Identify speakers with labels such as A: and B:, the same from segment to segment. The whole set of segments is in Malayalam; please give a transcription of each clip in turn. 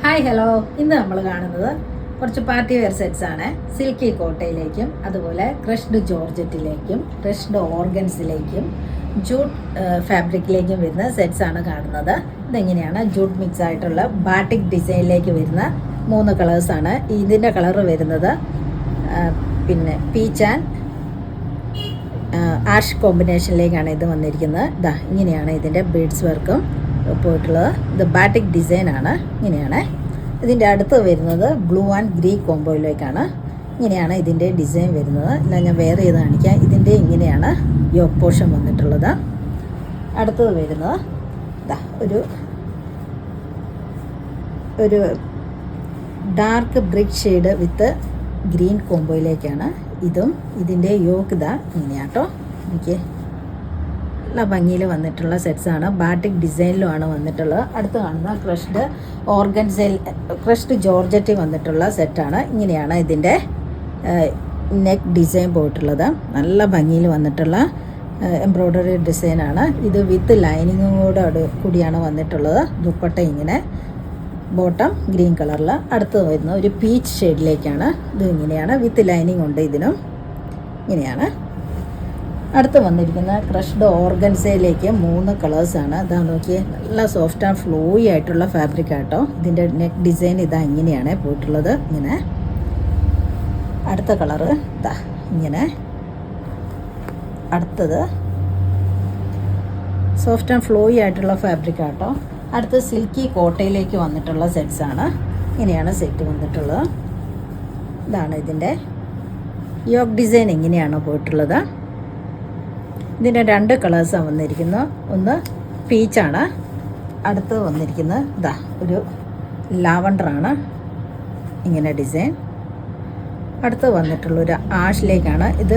A: ഹായ് ഹലോ, ഇന്ന് നമ്മൾ കാണുന്നത് കുറച്ച് പാർട്ടി വെയർ സെറ്റ്സ് ആണ്. സിൽക്കി കോട്ടയിലേക്കും അതുപോലെ ക്രഷ്ഡ് ജോർജറ്റിലേക്കും ക്രഷ്ഡ് ഓർഗൻസിലേക്കും ജൂട്ട് ഫാബ്രിക്കിലേക്കും വരുന്ന സെറ്റ്സ് ആണ് കാണുന്നത്. ഇതെങ്ങനെയാണ് ജൂട്ട് മിക്സ് ആയിട്ടുള്ള ബാട്ടിക് ഡിസൈനിലേക്ക് വരുന്ന 3 കളേഴ്സാണ്. ഇതിൻ്റെ കളറ് വരുന്നത് പിന്നെ പീച്ച് ആൻഡ് ആഷ് കോമ്പിനേഷനിലേക്കാണ് ഇത് വന്നിരിക്കുന്നത്. ഇതാ ഇങ്ങനെയാണ് ഇതിൻ്റെ ബീഡ്സ് വർക്കും പോയിട്ടുള്ളത്. ഇത് ബാറ്റിക് ഡിസൈനാണ്. ഇങ്ങനെയാണ് ഇതിൻ്റെ അടുത്ത് വരുന്നത് ബ്ലൂ ആൻഡ് ഗ്രീൻ കോംബോയിലേക്കാണ്. ഇങ്ങനെയാണ് ഇതിൻ്റെ ഡിസൈൻ വരുന്നത്. ഇല്ല, ഞാൻ വേറെ ചെയ്ത് കാണിക്കാം. ഇതിൻ്റെ ഇങ്ങനെയാണ് യോക്ക് പോർഷൻ വന്നിട്ടുള്ളത്. അടുത്തത് വരുന്നത് ഇതാ ഒരു dark brick shade with green കോംബോയിലേക്കാണ്. ഇതും ഇതിൻ്റെ യോക്ക് ഇതാ ഇങ്ങനെയാട്ടോ. എനിക്ക് നല്ല ഭംഗിയിൽ വന്നിട്ടുള്ള സെറ്റ്സാണ്. ബാറ്റിക് ഡിസൈനിലുമാണ് വന്നിട്ടുള്ളത്. അടുത്ത് കാണുന്ന ക്രഷ്ഡ് ജോർജറ്റ് വന്നിട്ടുള്ള സെറ്റാണ്. ഇങ്ങനെയാണ് ഇതിൻ്റെ നെക്ക് ഡിസൈൻ പോയിട്ടുള്ളത്. നല്ല ഭംഗിയിൽ വന്നിട്ടുള്ള എംബ്രോയ്ഡറി ഡിസൈനാണ്. ഇത് വിത്ത് ലൈനിങ്ങോട് കൂടിയാണ് വന്നിട്ടുള്ളത്. ദുപ്പട്ട ഇങ്ങനെ ബോട്ടം ഗ്രീൻ കളറിൽ. അടുത്ത് വരുന്ന ഒരു പീച്ച് ഷെയ്ഡിലേക്കാണ്. ഇത് ഇങ്ങനെയാണ് വിത്ത് ലൈനിങ് ഉണ്ട്. ഇതിനും ഇങ്ങനെയാണ്. അടുത്ത് വന്നിരിക്കുന്ന ക്രഷ്ഡ് ഓർഗൻസയിലേക്ക് 3 കളേഴ്സാണ്. ഇതാ നോക്കിയേ, നല്ല സോഫ്റ്റ് ആൻഡ് ഫ്ലോയി ആയിട്ടുള്ള ഫാബ്രിക് ആട്ടോ. ഇതിൻ്റെ നെക്ക് ഡിസൈൻ ഇതാ ഇങ്ങനെയാണ് പോയിട്ടുള്ളത്. ഇങ്ങനെ അടുത്ത കളറ് ഇതാ ഇങ്ങനെ. അടുത്തത് സോഫ്റ്റ് ആൻഡ് ഫ്ലോയി ആയിട്ടുള്ള ഫാബ്രിക് ആട്ടോ. അടുത്ത് സിൽക്കി കോട്ടയിലേക്ക് വന്നിട്ടുള്ള സെറ്റ്സാണ്. ഇങ്ങനെയാണ് സെറ്റ് വന്നിട്ടുള്ളത്. ഇതാണ് ഇതിൻ്റെ യോക്ക് ഡിസൈൻ ഇങ്ങനെയാണ് പോയിട്ടുള്ളത്. ഇതിൻ്റെ 2 കളേഴ്സാണ് വന്നിരിക്കുന്നത്. ഒന്ന് പീച്ചാണ്. അടുത്ത് വന്നിരിക്കുന്നത് ഇതാ ഒരു ലാവണ്ടറാണ്. ഇങ്ങനെ ഡിസൈൻ. അടുത്ത് വന്നിട്ടുള്ളൊരു ആഷിലേക്കാണ്. ഇത്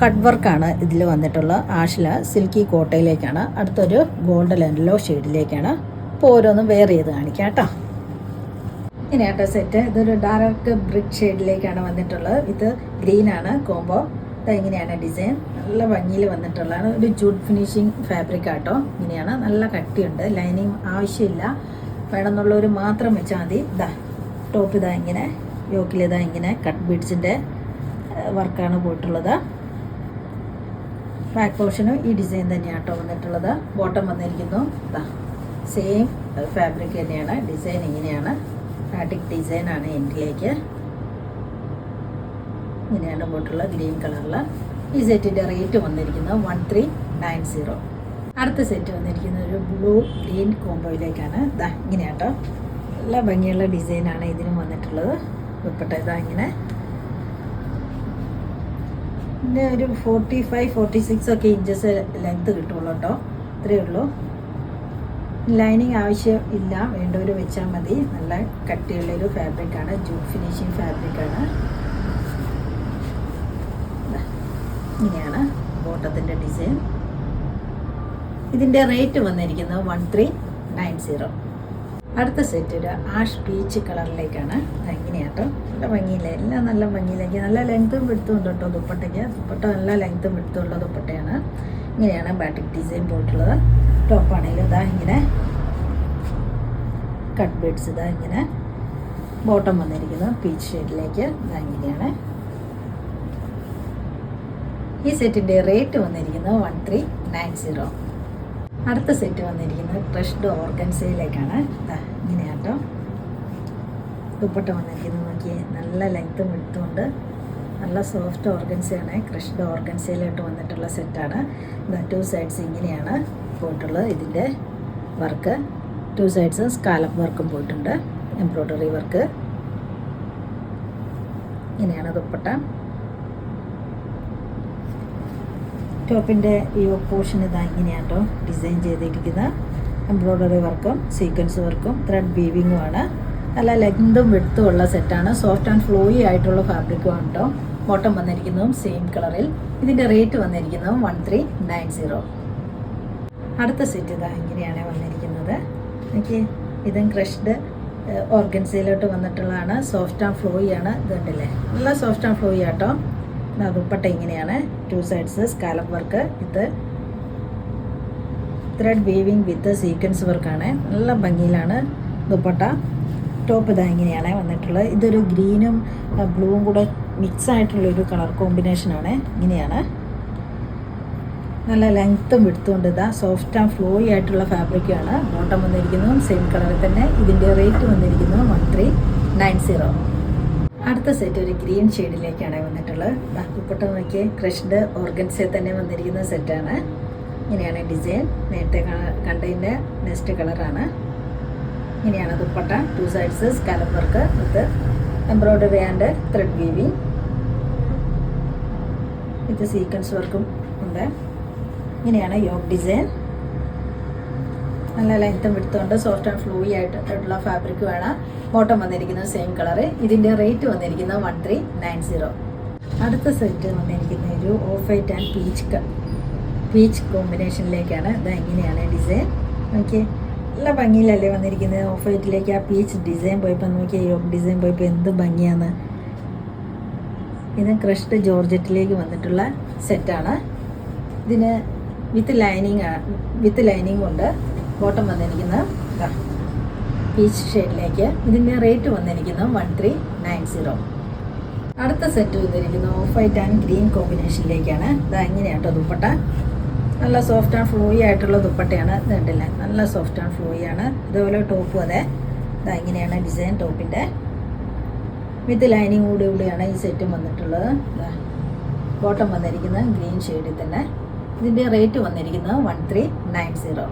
A: കട്ട് വർക്കാണ് ഇതിൽ വന്നിട്ടുള്ളത്. ആഷിൽ സിൽക്കി കോട്ടയിലേക്കാണ്. അടുത്തൊരു ഗോൾഡൻ യെല്ലോ ഷെയ്ഡിലേക്കാണ്. അപ്പോൾ ഓരോന്നും വേറെ ചെയ്ത് കാണിക്കാം കേട്ടോ. ഇങ്ങനെയാട്ടോ സെറ്റ്. ഇതൊരു ഡാർക്ക് ബ്രിക്ക് ഷെയ്ഡിലേക്കാണ് വന്നിട്ടുള്ളത്. ഇത് ഗ്രീനാണ് കോംബോ. ഇങ്ങനെയാണ് ഡിസൈൻ. നല്ല ഭംഗിയിൽ വന്നിട്ടുള്ളതാണ്. ഒരു ജൂട്ട് ഫിനിഷിങ് ഫാബ്രിക് ആട്ടോ. ഇങ്ങനെയാണ്. നല്ല കട്ടിയുണ്ട്. ലൈനിങ് ആവശ്യമില്ല. വേണമെന്നുള്ളവർ മാത്രം വെച്ചാൽ മതി. ഇതാ ടോപ്പ് ഇതാ ഇങ്ങനെ, യോക്കിലിതാ ഇങ്ങനെ കട്ട് ബീഡ്സിൻ്റെ വർക്കാണ് പോയിട്ടുള്ളത്. ബാക്ക് പോർഷനും ഈ ഡിസൈൻ തന്നെയാട്ടോ വന്നിട്ടുള്ളത്. ബോട്ടം വന്നിരിക്കുന്നു ഇതാ സെയിം ഫാബ്രിക് തന്നെയാണ്. ഡിസൈൻ ഇങ്ങനെയാണ്. ബാറ്റിക് ഡിസൈനാണ് എൻഡിലേക്ക്. ഇങ്ങനെയാണ് പോയിട്ടുള്ള ഗ്രീൻ കളറിൽ. ഈ സെറ്റിൻ്റെ റേറ്റ് വന്നിരിക്കുന്നത് 1390. അടുത്ത സെറ്റ് വന്നിരിക്കുന്നത് ഒരു ബ്ലൂ ഗ്രീൻ കോംബോയിലേക്കാണ്. ഇതാ ഇങ്ങനെയാട്ടോ. നല്ല ഭംഗിയുള്ള ഡിസൈനാണ് ഇതിനും വന്നിട്ടുള്ളത്. ദുപ്പട്ട ഇതാ ഇങ്ങനെ. പിന്നെ ഒരു 45-46 ഒക്കെ ഇഞ്ചസ് ലെങ്ത് കിട്ടുള്ളൂ കേട്ടോ. ഇത്രയേ ഉള്ളൂ. ലൈനിങ് ആവശ്യം ഇല്ല. വേണ്ടവർ വെച്ചാൽ മതി. നല്ല കട്ടിയുള്ളൊരു ഫാബ്രിക്കാണ്. Jute finishing ഫാബ്രിക്കാണ്. ഇങ്ങനെയാണ് ബോട്ടത്തിൻ്റെ ഡിസൈൻ. ഇതിൻ്റെ റേറ്റ് വന്നിരിക്കുന്നത് 1390. അടുത്ത സെറ്റ് ഒരു ആഷ് പീച്ച് കളറിലേക്കാണ്. ഇങ്ങനെയാട്ടോ. നല്ല ഭംഗിയില്ല. എല്ലാം നല്ല ഭംഗിയിലേക്ക് നല്ല ലെങ്ത്തും വിടുത്തും ഉണ്ട് കേട്ടോ ദുപ്പട്ടയ്ക്ക്. ദുപ്പട്ട നല്ല ലെങ്ത്തും വിടുത്തുള്ള ദുപ്പട്ടയാണ്. ഇങ്ങനെയാണ് ബാറ്റിക് ഡിസൈൻ പോയിട്ടുള്ളത്. ടോപ്പാണെങ്കിലും ഇതാ ഇങ്ങനെ കട്ട് ബീഡ്സ് ഇതാ ഇങ്ങനെ. ബോട്ടം വന്നിരിക്കുന്നത് പീച്ച് ഷെയ്ഡിലേക്ക്. ഇതാ ഇങ്ങനെയാണ്. ഈ സെറ്റിൻ്റെ റേറ്റ് വന്നിരിക്കുന്നത് 1390. അടുത്ത സെറ്റ് വന്നിരിക്കുന്നത് ക്രഷ്ഡ് ഓർഗൻസയിലേക്കാണ്. ഇങ്ങനെയാട്ടോ. ദുപ്പട്ട വന്നിരിക്കുന്നത് നോക്കിയേ, നല്ല ലെങ്ത്തും വിടുത്തുമുണ്ട്. നല്ല സോഫ്റ്റ് ഓർഗൻസയാണ്. ക്രഷ്ഡ് ഓർഗൻസയിലോട്ട് വന്നിട്ടുള്ള സെറ്റാണ്. 2 സൈഡ്സ് ഇങ്ങനെയാണ് പോയിട്ടുള്ളത്. ഇതിൻ്റെ വർക്ക് 2 സൈഡ്സും സ്കാലപ്പ് വർക്കും പോയിട്ടുണ്ട്. Embroidery work. ഇങ്ങനെയാണ് ദുപ്പട്ട. ടോപ്പിൻ്റെ ഈ പോർഷൻ ഇതാ ഇങ്ങനെയാട്ടോ ഡിസൈൻ ചെയ്തിരിക്കുന്നത്. എംബ്രോയ്ഡറി വർക്കും സീക്വൻസ് വർക്കും ത്രെഡ് വീവിങ്ങുമാണ്. നല്ല ലെങ്തും വിടുത്തും ഉള്ള സെറ്റാണ്. സോഫ്റ്റ് ആൻഡ് ഫ്ലോയി ആയിട്ടുള്ള ഫാബ്രിക്കുമാണ് കേട്ടോ. ബോട്ടം വന്നിരിക്കുന്നതും സെയിം കളറിൽ. ഇതിൻ്റെ റേറ്റ് വന്നിരിക്കുന്നതും 1390. അടുത്ത സെറ്റ് ഇതാ ഇങ്ങനെയാണ് വന്നിരിക്കുന്നത്. എനിക്ക് ഇതും ക്രഷ്ഡ് ഓർഗൻസയിലോട്ട് വന്നിട്ടുള്ളതാണ്. സോഫ്റ്റ് ആൻഡ് ഫ്ലോയി ആണ്. ഇത് കണ്ടില്ലേ, നല്ല സോഫ്റ്റ് ആൻഡ് ഫ്ലോയി ആട്ടോ. ദുപ്പട്ട ഇങ്ങനെയാണ്. 2 സൈഡ്സ് സ്കാലപ്പ് വർക്ക്. ഇത് ത്രെഡ് വീവിങ് വിത്ത് സീക്വൻസ് വർക്കാണ്. നല്ല ഭംഗിയിലാണ് ദുപ്പട്ട. ടോപ്പ് ഇതാ ഇങ്ങനെയാണ് വന്നിട്ടുള്ളത്. ഇതൊരു ഗ്രീനും ബ്ലൂവും കൂടെ മിക്സ് ആയിട്ടുള്ളൊരു കളർ കോമ്പിനേഷനാണ്. ഇങ്ങനെയാണ്. നല്ല ലെങ്ത്തും വിടുത്തുകൊണ്ട് ഇതാ സോഫ്റ്റ് ആൻഡ് ഫ്ലോയി ആയിട്ടുള്ള ഫാബ്രിക്കാണ്. ബോട്ടം വന്നിരിക്കുന്നതും സെയിം കളറിൽ തന്നെ. ഇതിൻ്റെ റേറ്റ് വന്നിരിക്കുന്നത് 1390. അടുത്ത സെറ്റ് ഒരു ഗ്രീൻ ഷെയ്ഡിലേക്കാണ് വന്നിട്ടുള്ളത്. ദുപ്പട്ട നോക്കിയേ, ക്രഷ്ഡ് ഓർഗൻസയിൽ തന്നെ വന്നിരിക്കുന്ന സെറ്റാണ്. ഇങ്ങനെയാണ് ഡിസൈൻ. നേരത്തെ കണ്ടതിൻ്റെ നെക്സ്റ്റ് കളറാണ്. ഇങ്ങനെയാണ് dupatta. 2 sides scallop work with embroidery and thread weaving with sequence വർക്കും ഉണ്ട്. ഇങ്ങനെയാണ് യോക്ക് ഡിസൈൻ. നല്ല ലെങ്ത്തും വിടുത്തുകൊണ്ട് സോഫ്റ്റ് ആൻഡ് ഫ്ലൂയി ആയിട്ടുള്ള ഫാബ്രിക് വേണം. ബോട്ടം വന്നിരിക്കുന്നത് സെയിം കളറ്. ഇതിൻ്റെ റേറ്റ് വന്നിരിക്കുന്നത് 1390. അടുത്ത സെറ്റ് വന്നിരിക്കുന്ന ഒരു ഓഫ് വൈറ്റ് ആൻഡ് പീച്ച് കോമ്പിനേഷനിലേക്കാണ്. ഇത് എങ്ങനെയാണ് ഡിസൈൻ നോക്കിയേ, നല്ല ഭംഗിയിലല്ലേ വന്നിരിക്കുന്നത്. ഓഫ് വൈറ്റിലേക്ക് ആ പീച്ച് ഡിസൈൻ പോയപ്പോൾ നോക്കിയാൽ യോക്ക് ഡിസൈൻ പോയപ്പോൾ എന്ത് ഭംഗിയാണ്. ഇത് ക്രഷ്ഡ് ജോർജറ്റിലേക്ക് വന്നിട്ടുള്ള സെറ്റാണ്. ഇതിന് വിത്ത് ലൈനിങ് കൊണ്ട് ബോട്ടം വന്നിരിക്കുന്നത് പീച്ച് ഷെയ്ഡിലേക്ക്. ഇതിൻ്റെ റേറ്റ് വന്നിരിക്കുന്നത് 1390. അടുത്ത സെറ്റ് വന്നിരിക്കുന്നത് ഓഫ് വൈറ്റ് ആൻഡ് ഗ്രീൻ കോമ്പിനേഷനിലേക്കാണ്. ഇത് എങ്ങനെയാട്ടോ ദുപ്പട്ട. നല്ല സോഫ്റ്റ് ആൻഡ് ഫ്ലോയി ആയിട്ടുള്ള ദുപ്പട്ടയാണ്. ഇത് കണ്ടില്ലേ, നല്ല സോഫ്റ്റ് ആൻഡ് ഫ്ലോയി ആണ്. ഇതുപോലെ ടോപ്പും അതെ. ഇത് എങ്ങനെയാണ് ഡിസൈൻ ടോപ്പിൻ്റെ. വിത്ത് ലൈനിങ് കൂടിയാണ് ഈ സെറ്റും വന്നിട്ടുള്ളത്. ബോട്ടം വന്നിരിക്കുന്നത് ഗ്രീൻ ഷെയ്ഡിൽ തന്നെ. ഇതിൻ്റെ റേറ്റ് വന്നിരിക്കുന്നത് 1390.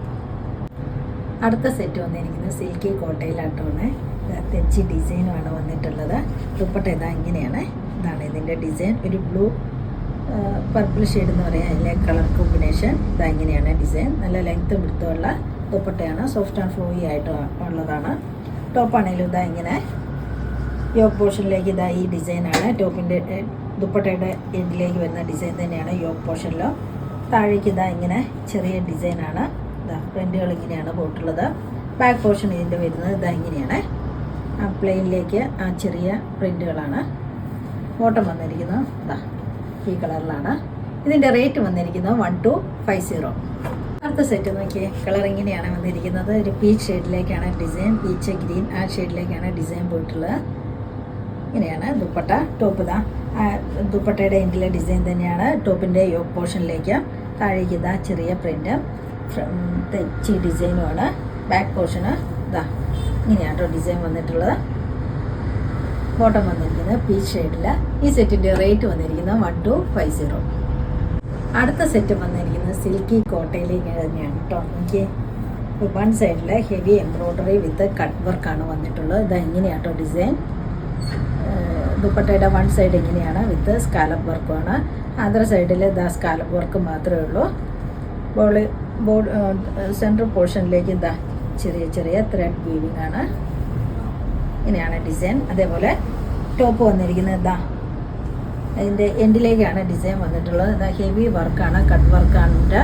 A: അടുത്ത സെറ്റ് വന്നിരിക്കുന്നത് സിൽക്കി കോട്ടയിലാട്ടമാണ്. തെച്ചി ഡിസൈനുമാണ് വന്നിട്ടുള്ളത്. ദുപ്പട്ട ഇതാ ഇങ്ങനെയാണ്. ഇതാണ് ഇതിൻ്റെ ഡിസൈൻ. ഒരു ബ്ലൂ പർപ്പിൾ ഷെയ്ഡ് എന്ന് പറയാം അതിലെ കളർ കോമ്പിനേഷൻ. ഇതാ ഇങ്ങനെയാണ് ഡിസൈൻ. നല്ല ലെങ്ത്തും വിടുത്തുമുള്ള ദുപ്പട്ടയാണ്. സോഫ്റ്റ് ആൻഡ് ഫ്ലോയി ആയിട്ട് ഉള്ളതാണ്. ടോപ്പാണെങ്കിലും ഇതാ ഇങ്ങനെ യോക്ക് പോർഷനിലേക്ക് ഇതാ ഈ ഡിസൈനാണ്. ടോപ്പിൻ്റെ ദുപ്പട്ടയുടെ എൻഡിലേക്ക് വരുന്ന ഡിസൈൻ തന്നെയാണ് യോക്ക് പോർഷനിലോ. താഴേക്ക് ഇതാ ഇങ്ങനെ ചെറിയ ഡിസൈനാണ്. ഇതാ പ്രിൻറ്റുകൾ ഇങ്ങനെയാണ് പോയിട്ടുള്ളത്. ബാക്ക് പോർഷൻ ഇതിൻ്റെ വരുന്നത് ഇതാ ഇങ്ങനെയാണ്. ആ പ്ലെയിനിലേക്ക് ആ ചെറിയ പ്രിൻറ്റുകളാണ്. ബോട്ടം വന്നിരിക്കുന്നത് ഇതാ ഈ കളറിലാണ്. ഇതിൻ്റെ റേറ്റ് വന്നിരിക്കുന്നത് 1250. അടുത്ത സെറ്റ് നോക്കിയേ, കളർ ഇങ്ങനെയാണ് വന്നിരിക്കുന്നത്. ഒരു പീച്ച് ഷെയ്ഡിലേക്കാണ് ഡിസൈൻ. പീച്ച് ഗ്രീൻ ആ ഷെയ്ഡിലേക്കാണ് ഡിസൈൻ പോയിട്ടുള്ളത്. ഇങ്ങനെയാണ് ദുപ്പട്ട. ടോപ്പ് ഇതാ ദുപ്പട്ടയുടെ എൻഡിലെ ഡിസൈൻ തന്നെയാണ് ടോപ്പിൻ്റെ യോക്ക് പോർഷനിലേക്ക്. താഴേക്ക് ഇതാ ചെറിയ പ്രിൻ്റ് തെച്ചി ഡിസൈനുമാണ്. ബാക്ക് പോർഷന് ഇതാ ഇങ്ങനെയാട്ടോ ഡിസൈൻ വന്നിട്ടുള്ളത്. ബോട്ടം വന്നിരിക്കുന്നത് പീച്ച് ഷെയ്ഡിൽ. ഈ സെറ്റിൻ്റെ റേറ്റ് വന്നിരിക്കുന്നത് 1250. അടുത്ത സെറ്റ് വന്നിരിക്കുന്നത് സിൽക്കി കോട്ടയിലേക്ക് തന്നെയാണ് കേട്ടോ. എനിക്ക് വൺ സൈഡിൽ ഹെവി എംബ്രോയ്ഡറി വിത്ത് കട്ട് വർക്കാണ് വന്നിട്ടുള്ളത്. ഇത് എങ്ങനെയാട്ടോ ഡിസൈൻ. ദുപ്പട്ടയുടെ വൺ സൈഡ് ഇങ്ങനെയാണ് വിത്ത് സ്കാലപ്പ് വർക്കുമാണ്. അതർ സൈഡിൽ ഇതാ സ്കാലപ്പ് വർക്ക് മാത്രമേ ഉള്ളൂ. സെൻട്രൽ പോർഷനിലേക്ക് ഇതാ ചെറിയ ചെറിയ ത്രെഡ് വീവിങ് ആണ്. ഇങ്ങനെയാണ് ഡിസൈൻ. അതേപോലെ ടോപ്പ് വന്നിരിക്കുന്നത് ഇതാ അതിൻ്റെ എൻഡിലേക്കാണ് ഡിസൈൻ വന്നിട്ടുള്ളത്. ഇതാ ഹെവി വർക്കാണ്, കട്ട് വർക്കാണ്,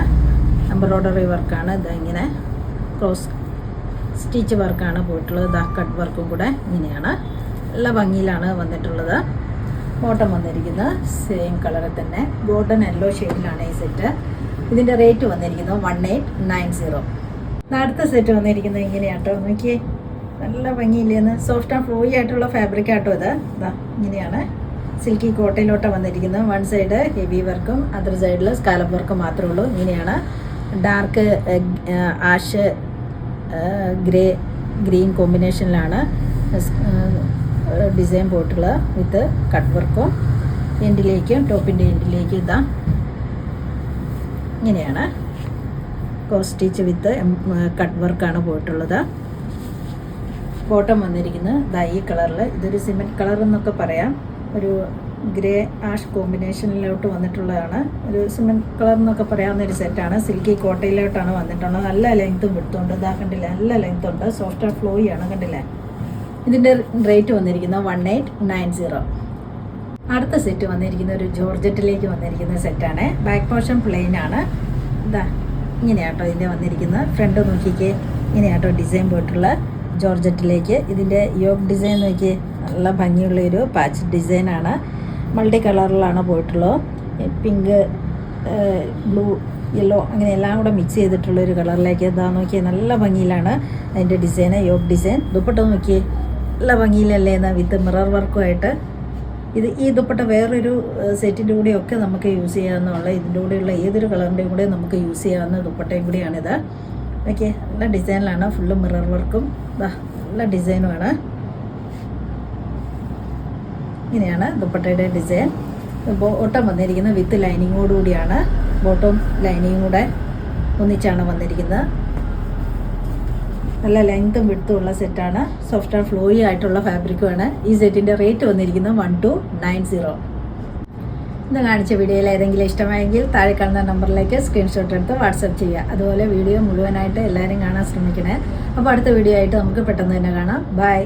A: എംബ്രോയ്ഡറി വർക്കാണ്. ഇതാ ഇങ്ങനെ ക്രോസ് സ്റ്റിച്ച് വർക്കാണ് പോയിട്ടുള്ളത്. ഇതാ കട്ട് വർക്കും കൂടെ ഇങ്ങനെയാണ്. നല്ല ഭംഗിയിലാണ് വന്നിട്ടുള്ളത്. ബോട്ടം വന്നിരിക്കുന്നത് സെയിം കളറിൽ തന്നെ ഗോൾഡൻ യെല്ലോ ഷെയ്ഡിലാണ് ഈ സെറ്റ്. ഇതിൻ്റെ റേറ്റ് വന്നിരിക്കുന്നത് 1890. അടുത്ത സെറ്റ് വന്നിരിക്കുന്നത് ഇങ്ങനെയാട്ടോ. നോക്കിയേ, നല്ല ഭംഗിയില്ലേന്ന്. സോഫ്റ്റ് ആൻഡ് ഫ്ലോയി ആയിട്ടുള്ള ഫാബ്രിക് ആട്ടോ ഇത്. ഇതാ ഇങ്ങനെയാണ് സിൽക്കി കോട്ടയിലോട്ട് വന്നിരിക്കുന്നത്. വൺ സൈഡ് ഹെവി വർക്കും അതർ സൈഡിൽ സ്കാലപ്പ് വർക്കും മാത്രമേ ഉള്ളൂ. ഇങ്ങനെയാണ് ഡാർക്ക് ആഷ് ഗ്രീൻ കോമ്പിനേഷനിലാണ് ഡിസൈൻ പോയിട്ടുള്ളത് വിത്ത് കട്ട് വർക്കും. എൻഡിലേക്കും ടോപ്പിൻ്റെ എൻഡിലേക്കും ഇതാ ഇങ്ങനെയാണ് ക്രോസ് സ്റ്റിച്ച് വിത്ത് കട്ട് വർക്കാണ് പോയിട്ടുള്ളത്. ബോട്ടം വന്നിരിക്കുന്നത് ഇതാ ഈ കളറിൽ. ഇതൊരു സിമെൻറ്റ് കളർ എന്നൊക്കെ പറയാം. ഒരു ഗ്രേ ആഷ് കോമ്പിനേഷനിലോട്ട് വന്നിട്ടുള്ളതാണ്. ഒരു സിമെൻറ്റ് കളർ എന്നൊക്കെ പറയാവുന്ന ഒരു സെറ്റാണ്. സിൽക്കി കോട്ടയിലോട്ടാണ് വന്നിട്ടുള്ളത്. നല്ല ലെങ്ത്തും വിട്ടുകൊണ്ട് ഇതാ കണ്ടില്ലേ, നല്ല ലെങ്ത് ഉണ്ട്. സോഫ്റ്റ് ആൻഡ് ഫ്ലോയി ആണ് കണ്ടില്ലേ. ഇതിൻ്റെ റേറ്റ് വന്നിരിക്കുന്നത് 1890. അടുത്ത സെറ്റ് വന്നിരിക്കുന്ന ഒരു ജോർജറ്റിലേക്ക് വന്നിരിക്കുന്ന സെറ്റാണ്. ബാക്ക് പോർഷൻ പ്ലെയിൻ ആണ്. ഇതാ ഇങ്ങനെയാട്ടോ ഇതിൻ്റെ വന്നിരിക്കുന്നത്. ഫ്രണ്ട് നോക്കിക്കേ, ഇങ്ങനെയാട്ടോ ഡിസൈൻ പോയിട്ടുള്ള ജോർജറ്റിലേക്ക്. ഇതിൻ്റെ യോക്ക് ഡിസൈൻ നോക്കി നല്ല ഭംഗിയുള്ളൊരു പാച്ച് ഡിസൈനാണ്. മൾട്ടി കളറിലാണ് പോയിട്ടുള്ളത്. പിങ്ക്, ബ്ലൂ, യെല്ലോ അങ്ങനെ എല്ലാം കൂടെ മിക്സ് ചെയ്തിട്ടുള്ളൊരു കളറിലേക്ക് ഇതാ നോക്കിയാൽ നല്ല ഭംഗിയിലാണ് അതിൻ്റെ ഡിസൈന്. Yoke design. ദുപ്പട്ട നോക്കിയേ, നല്ല ഭംഗിയിലല്ലേ എന്നാ വിത്ത് മിറർ വർക്കുമായിട്ട്. ഈ ദുപ്പട്ട വേറൊരു സെറ്റിൻ്റെ കൂടെയൊക്കെ നമുക്ക് യൂസ് ചെയ്യാവുന്നതുള്ള, ഇതിൻ്റെ കൂടെയുള്ള ഏതൊരു കളറിൻ്റെയും കൂടെ നമുക്ക് യൂസ് ചെയ്യാവുന്ന ദുപ്പട്ടയും കൂടിയാണിത്. ഓക്കെ, നല്ല ഡിസൈനിലാണ്, ഫുള്ള് മിറർ വർക്കും നല്ല ഡിസൈനുമാണ്. ഇങ്ങനെയാണ് ദുപ്പട്ടയുടെ ഡിസൈൻ. ബോട്ടം വന്നിരിക്കുന്നത് വിത്ത് ലൈനിങ്ങോടുകൂടിയാണ്. ബോട്ടം ലൈനിങ്ങും കൂടെ ഒന്നിച്ചാണ് വന്നിരിക്കുന്നത്. നല്ല ലെങ്ത്തും വിഡ്ത്തും ഉള്ള സെറ്റാണ്. സോഫ്റ്റ് ആൻഡ് ഫ്ലോയി ആയിട്ടുള്ള ഫാബ്രിക്കുമാണ്. ഈ സെറ്റിൻ്റെ റേറ്റ് വന്നിരിക്കുന്നത് 1290. ഇന്ന് കാണിച്ച വീഡിയോയിൽ ഏതെങ്കിലും ഇഷ്ടമായെങ്കിൽ താഴെ കാണുന്ന നമ്പറിലേക്ക് സ്ക്രീൻഷോട്ട് എടുത്ത് വാട്സപ്പ് ചെയ്യുക. അതുപോലെ വീഡിയോ മുഴുവനായിട്ട് എല്ലാവരും കാണാൻ ശ്രമിക്കണേ. അപ്പോൾ അടുത്ത വീഡിയോ ആയിട്ട് നമുക്ക് പെട്ടെന്ന് തന്നെ കാണാം. ബൈ.